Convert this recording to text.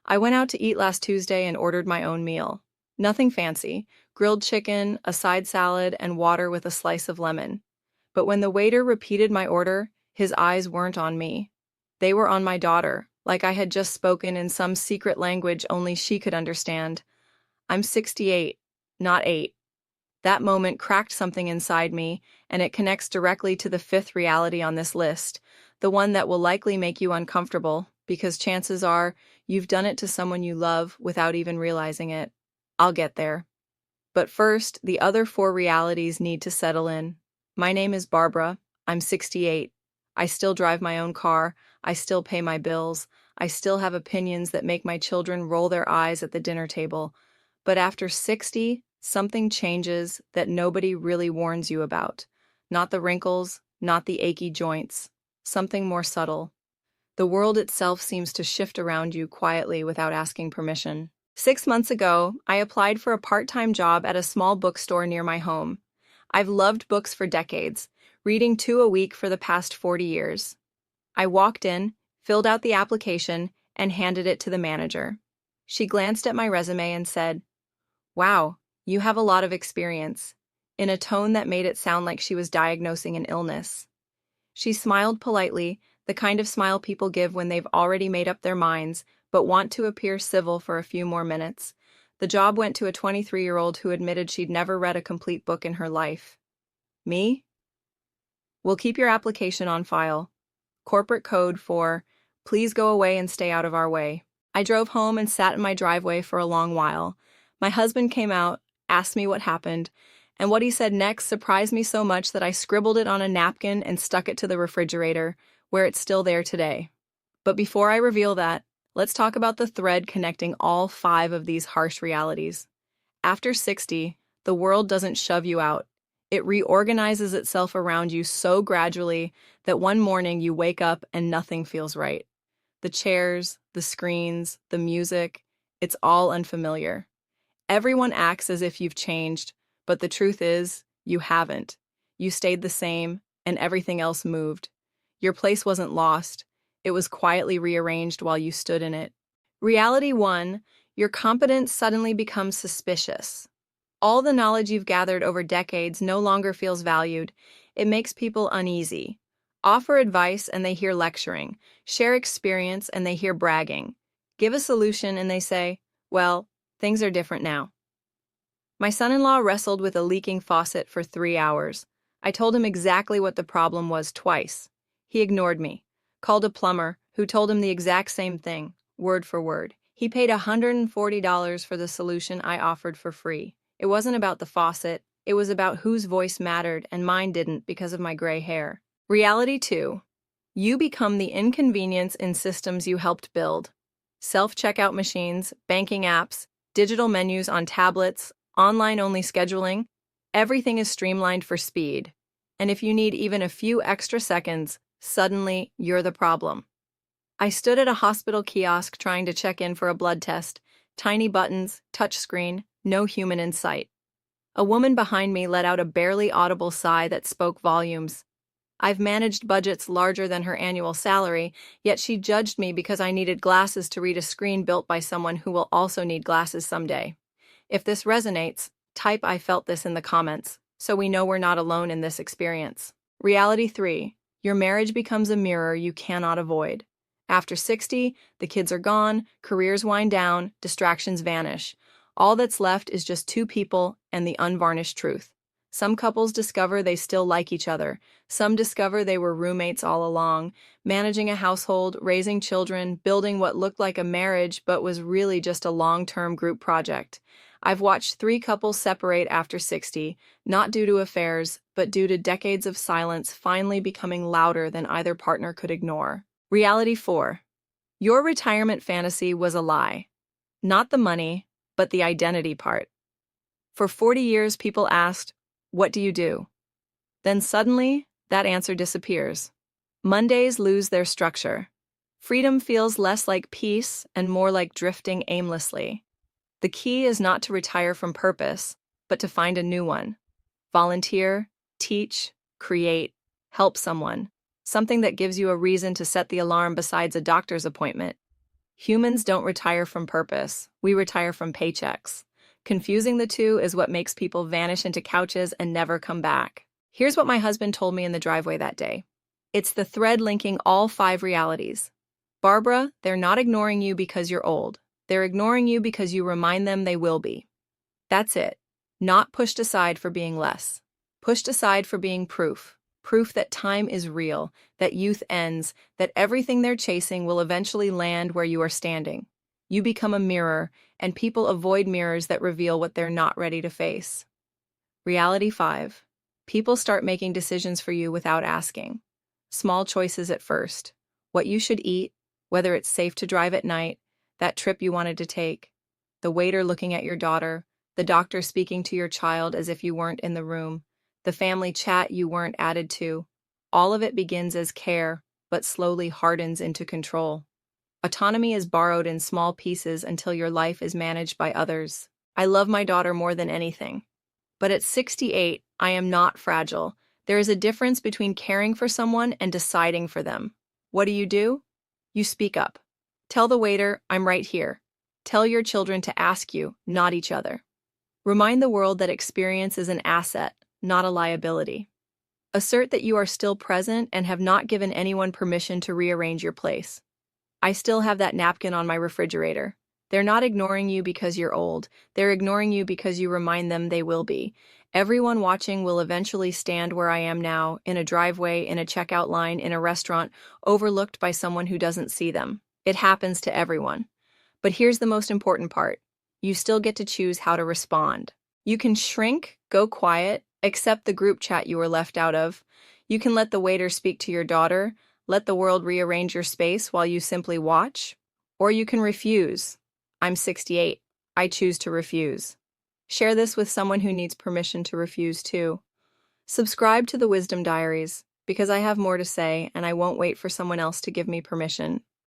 I went out to eat last Tuesday and ordered my own meal. Nothing fancy, grilled chicken, a side salad, and water with a slice of lemon. But when the waiter repeated my order, his eyes weren't on me. They were on my daughter, like I had just spoken in some secret language only she could understand. I'm 68, not 8. That moment cracked something inside me, and it connects directly to the fifth reality on this list, the one that will likely make you uncomfortable, because chances are you've done it to someone you love without even realizing it. I'll get there. But first, the other four realities need to settle in. My name is Barbara. I'm 68. I still drive my own car. I still pay my bills. I still have opinions that make my children roll their eyes at the dinner table. But after 60, something changes that nobody really warns you about. Not the wrinkles, not the achy joints. Something more subtle. The world itself seems to shift around you quietly without asking permission. 6 months ago, I applied for a part-time job at a small bookstore near my home. I've loved books for decades, reading 2 a week for the past 40 years. I walked in, filled out the application, and handed it to the manager. She glanced at my resume and said, "Wow, you have a lot of experience," in a tone that made it sound like she was diagnosing an illness. She smiled politely, the kind of smile people give when they've already made up their minds, but want to appear civil for a few more minutes. The job went to a 23-year-old who admitted she'd never read a complete book in her life. Me? We'll keep your application on file. Corporate code for, please go away and stay out of our way. I drove home and sat in my driveway for a long while. My husband came out, asked me what happened, and what he said next surprised me so much that I scribbled it on a napkin and stuck it to the refrigerator, where it's still there today. But before I reveal that, let's talk about the thread connecting all five of these harsh realities. After 60, the world doesn't shove you out. It reorganizes itself around you so gradually that one morning you wake up and nothing feels right. The chairs, the screens, the music, it's all unfamiliar. Everyone acts as if you've changed, but the truth is, you haven't. You stayed the same, and everything else moved. Your place wasn't lost. It was quietly rearranged while you stood in it. Reality 1, your competence suddenly becomes suspicious. All the knowledge you've gathered over decades no longer feels valued. It makes people uneasy. Offer advice and they hear lecturing. Share experience and they hear bragging. Give a solution and they say, well, things are different now. My son-in-law wrestled with a leaking faucet for 3 hours. I told him exactly what the problem was twice. He ignored me, called a plumber, who told him the exact same thing, word for word. He paid $140 for the solution I offered for free. It wasn't about the faucet, it was about whose voice mattered, and mine didn't because of my gray hair. Reality 2. You become the inconvenience in systems you helped build. Self-checkout machines, banking apps, digital menus on tablets, online-only scheduling, everything is streamlined for speed. And if you need even a few extra seconds, suddenly you're the problem. I stood at a hospital kiosk trying to check in for a blood test. Tiny buttons, touchscreen, no human in sight. A woman behind me let out a barely audible sigh that spoke volumes. I've managed budgets larger than her annual salary, yet she judged me because I needed glasses to read a screen built by someone who will also need glasses someday. If this resonates, type "I felt this" in the comments, so we know we're not alone in this experience. Reality 3. Your marriage becomes a mirror you cannot avoid. After 60, the kids are gone, careers wind down, distractions vanish. All that's left is just two people and the unvarnished truth. Some couples discover they still like each other. Some discover they were roommates all along, managing a household, raising children, building what looked like a marriage but was really just a long-term group project. I've watched 3 couples separate after 60, not due to affairs, but due to decades of silence finally becoming louder than either partner could ignore. Reality 4. Your retirement fantasy was a lie. Not the money, but the identity part. For 40 years, people asked, "What do you do?" Then suddenly, that answer disappears. Mondays lose their structure. Freedom feels less like peace and more like drifting aimlessly. The key is not to retire from purpose, but to find a new one. Volunteer, teach, create, help someone. Something that gives you a reason to set the alarm besides a doctor's appointment. Humans don't retire from purpose. We retire from paychecks. Confusing the two is what makes people vanish into couches and never come back. Here's what my husband told me in the driveway that day. It's the thread linking all 5 realities. Barbara, they're not ignoring you because you're old. They're ignoring you because you remind them they will be. That's it. Not pushed aside for being less. Pushed aside for being proof. Proof that time is real, that youth ends, that everything they're chasing will eventually land where you are standing. You become a mirror, and people avoid mirrors that reveal what they're not ready to face. Reality 5. People start making decisions for you without asking. Small choices at first. What you should eat, whether it's safe to drive at night, that trip you wanted to take, the waiter looking at your daughter, the doctor speaking to your child as if you weren't in the room, the family chat you weren't added to. All of it begins as care, but slowly hardens into control. Autonomy is borrowed in small pieces until your life is managed by others. I love my daughter more than anything. But at 68, I am not fragile. There is a difference between caring for someone and deciding for them. What do? You speak up. Tell the waiter, I'm right here. Tell your children to ask you, not each other. Remind the world that experience is an asset, not a liability. Assert that you are still present and have not given anyone permission to rearrange your place. I still have that napkin on my refrigerator. They're not ignoring you because you're old. They're ignoring you because you remind them they will be. Everyone watching will eventually stand where I am now, in a driveway, in a checkout line, in a restaurant, overlooked by someone who doesn't see them. It happens to everyone. But here's the most important part. You still get to choose how to respond. You can shrink, go quiet, accept the group chat you were left out of. You can let the waiter speak to your daughter, let the world rearrange your space while you simply watch. Or you can refuse. I'm 68. I choose to refuse. Share this with someone who needs permission to refuse too. Subscribe to the Wisdom Diaries, because I have more to say and I won't wait for someone else to give me permission.